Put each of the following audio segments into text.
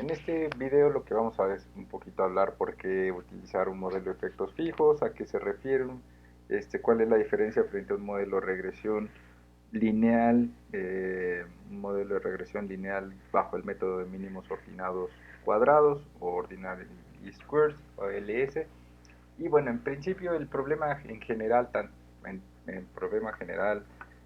En este video lo que vamos a ver es un poquito hablar por qué utilizar un modelo de efectos fijos, a qué se refieren, cuál es la diferencia frente a un modelo de regresión lineal, un modelo de regresión lineal bajo el método de mínimos ordinados cuadrados o ordinary least squares o LS. Y bueno, en principio el problema en general, en problema general,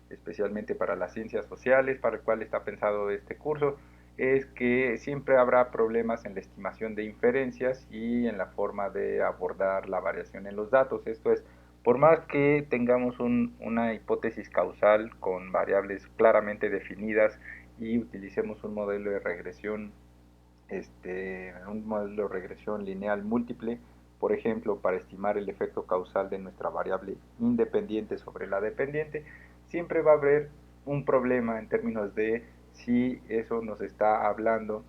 especialmente para las ciencias sociales, para el cual está pensado este curso, es que siempre habrá problemas en la estimación de inferencias y en la forma de abordar la variación en los datos. Esto es, por más que tengamos una hipótesis causal con variables claramente definidas y utilicemos un modelo de regresión lineal múltiple, por ejemplo, para estimar el efecto causal de nuestra variable independiente sobre la dependiente, siempre va a haber un problema en términos de si eso nos está hablando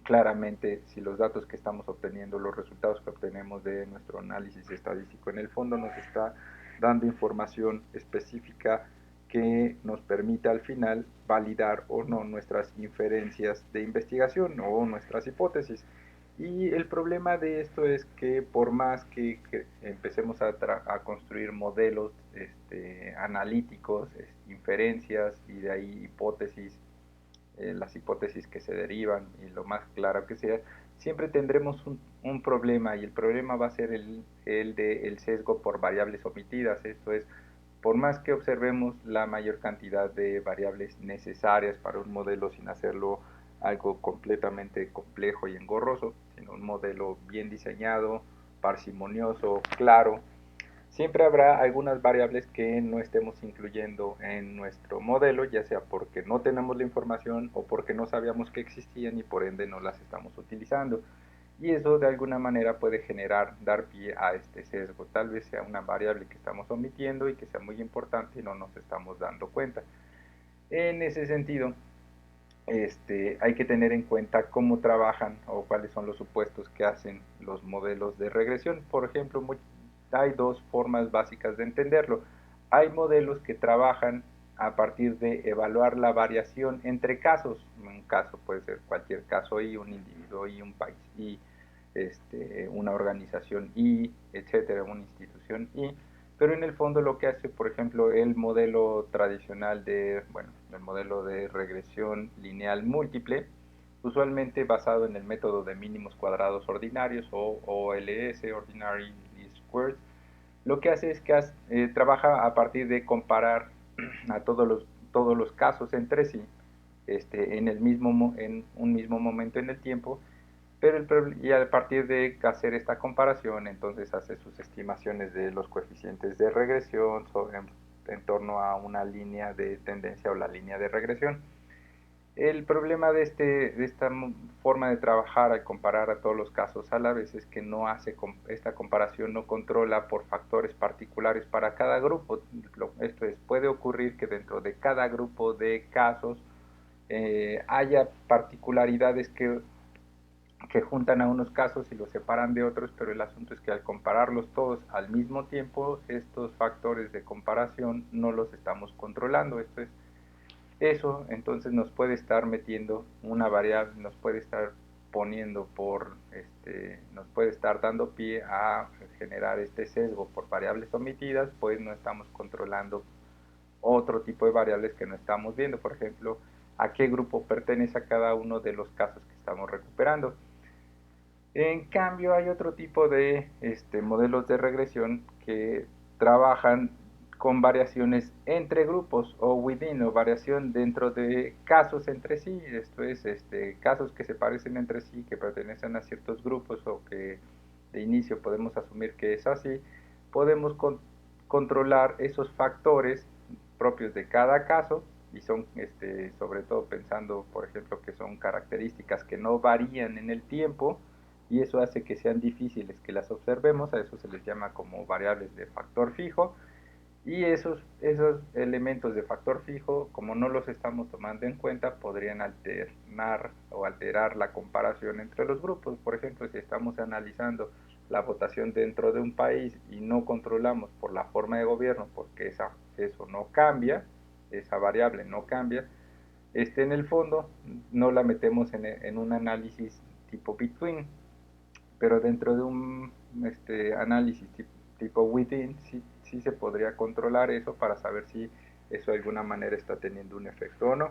claramente, si los datos que estamos obteniendo, los resultados que obtenemos de nuestro análisis estadístico en el fondo nos está dando información específica que nos permita al final validar o no nuestras inferencias de investigación o nuestras hipótesis. Y el problema de esto es que por más que empecemos a construir modelos analíticos, inferencias y de ahí hipótesis, las hipótesis que se derivan y lo más claro que sea, siempre tendremos un problema y el problema va a ser el de el sesgo por variables omitidas. Esto es, por más que observemos la mayor cantidad de variables necesarias para un modelo sin hacerlo algo completamente complejo y engorroso, sino un modelo bien diseñado, parsimonioso, claro, siempre habrá algunas variables que no estemos incluyendo en nuestro modelo, ya sea porque no tenemos la información o porque no sabíamos que existían y por ende no las estamos utilizando. Y eso de alguna manera puede dar pie a este sesgo. Tal vez sea una variable que estamos omitiendo y que sea muy importante y no nos estamos dando cuenta. En ese sentido, hay que tener en cuenta cómo trabajan o cuáles son los supuestos que hacen los modelos de regresión. Por ejemplo, hay dos formas básicas de entenderlo. Hay modelos que trabajan a partir de evaluar la variación entre casos. Un caso puede ser cualquier caso y un individuo y un país y una organización y etcétera, una institución y, pero en el fondo lo que hace, por ejemplo, el modelo tradicional el modelo de regresión lineal múltiple, usualmente basado en el método de mínimos cuadrados ordinarios o OLS, Ordinary Least Squares, lo que hace es que trabaja a partir de comparar a todos los casos entre sí, en un mismo momento en el tiempo, y a partir de hacer esta comparación, entonces hace sus estimaciones de los coeficientes de regresión en torno a una línea de tendencia o la línea de regresión. El problema de esta forma de trabajar al comparar a todos los casos a la vez es que no hace esta comparación, no controla por factores particulares para cada grupo. Esto es, puede ocurrir que dentro de cada grupo de casos haya particularidades que juntan a unos casos y los separan de otros, pero el asunto es que al compararlos todos al mismo tiempo, estos factores de comparación no los estamos controlando. Eso entonces nos puede estar metiendo una variable, nos puede estar nos puede estar dando pie a generar este sesgo por variables omitidas, pues no estamos controlando otro tipo de variables que no estamos viendo, por ejemplo, a qué grupo pertenece a cada uno de los casos que estamos recuperando. En cambio, hay otro tipo de modelos de regresión que trabajan con variaciones entre grupos o within, o variación dentro de casos entre sí. Esto es, casos que se parecen entre sí, que pertenecen a ciertos grupos o que de inicio podemos asumir que es así. Podemos controlar esos factores propios de cada caso y son, sobre todo pensando, por ejemplo, que son características que no varían en el tiempo y eso hace que sean difíciles que las observemos, a eso se les llama como variables de factor fijo, y esos elementos de factor fijo, como no los estamos tomando en cuenta, podrían alterar la comparación entre los grupos. Por ejemplo, si estamos analizando la votación dentro de un país y no controlamos por la forma de gobierno, porque eso no cambia, esa variable no cambia, En el fondo no la metemos en un análisis tipo between, pero dentro de un análisis tipo within sí se podría controlar eso para saber si eso de alguna manera está teniendo un efecto o no.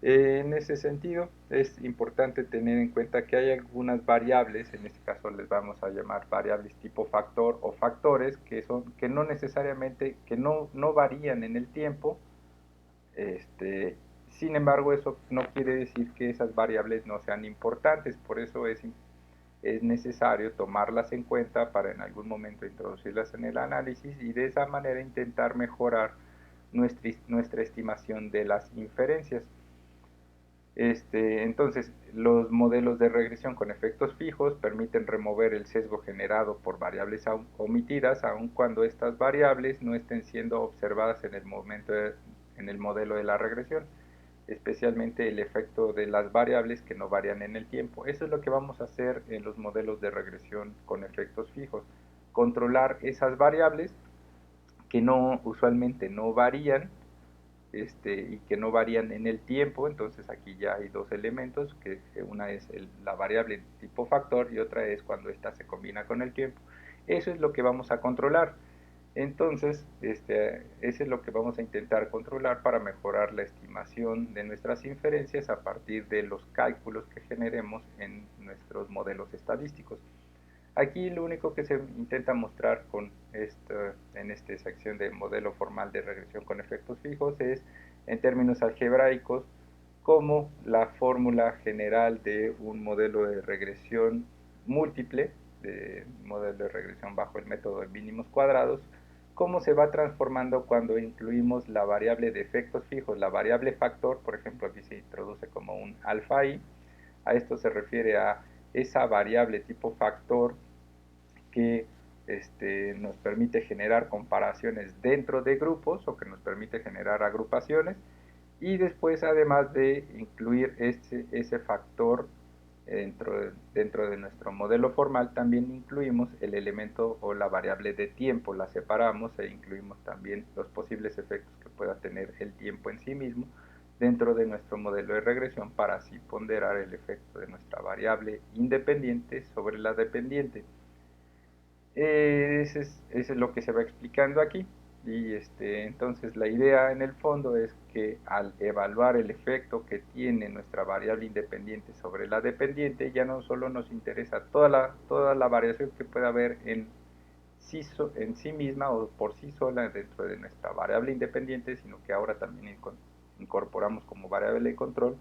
En ese sentido, es importante tener en cuenta que hay algunas variables, en este caso les vamos a llamar variables tipo factor o factores, que no necesariamente, que no varían en el tiempo. Sin embargo, eso no quiere decir que esas variables no sean importantes, por eso es necesario tomarlas en cuenta para en algún momento introducirlas en el análisis y de esa manera intentar mejorar nuestra estimación de las inferencias. Entonces, los modelos de regresión con efectos fijos permiten remover el sesgo generado por variables omitidas, aun cuando estas variables no estén siendo observadas en el modelo de la regresión, especialmente el efecto de las variables que no varían en el tiempo. Eso es lo que vamos a hacer en los modelos de regresión con efectos fijos, controlar esas variables que usualmente no varían y que no varían en el tiempo. Entonces aquí ya hay dos elementos, que una es la variable tipo factor y otra es cuando ésta se combina con el tiempo. Eso es lo que vamos a controlar. Entonces, eso es lo que vamos a intentar controlar para mejorar la estimación de nuestras inferencias a partir de los cálculos que generemos en nuestros modelos estadísticos. Aquí lo único que se intenta mostrar en esta sección de modelo formal de regresión con efectos fijos es, en términos algebraicos, cómo la fórmula general de un modelo de regresión múltiple, de modelo de regresión bajo el método de mínimos cuadrados, cómo se va transformando cuando incluimos la variable de efectos fijos, la variable factor. Por ejemplo, aquí se introduce como un alfa i. A esto se refiere a esa variable tipo factor que nos permite generar comparaciones dentro de grupos o que nos permite generar agrupaciones, y después, además de incluir ese factor dentro de nuestro modelo formal, también incluimos el elemento o la variable de tiempo, la separamos e incluimos también los posibles efectos que pueda tener el tiempo en sí mismo dentro de nuestro modelo de regresión, para así ponderar el efecto de nuestra variable independiente sobre la dependiente. Eso es lo que se va explicando aquí. Y entonces la idea en el fondo es que al evaluar el efecto que tiene nuestra variable independiente sobre la dependiente, ya no solo nos interesa toda la variación que pueda haber en sí misma o por sí sola dentro de nuestra variable independiente, sino que ahora también incorporamos como variable de control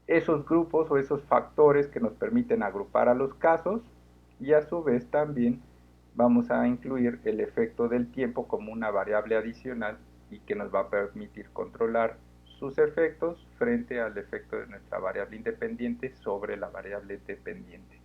esos grupos o esos factores que nos permiten agrupar a los casos, y a su vez también vamos a incluir el efecto del tiempo como una variable adicional y que nos va a permitir controlar sus efectos frente al efecto de nuestra variable independiente sobre la variable dependiente.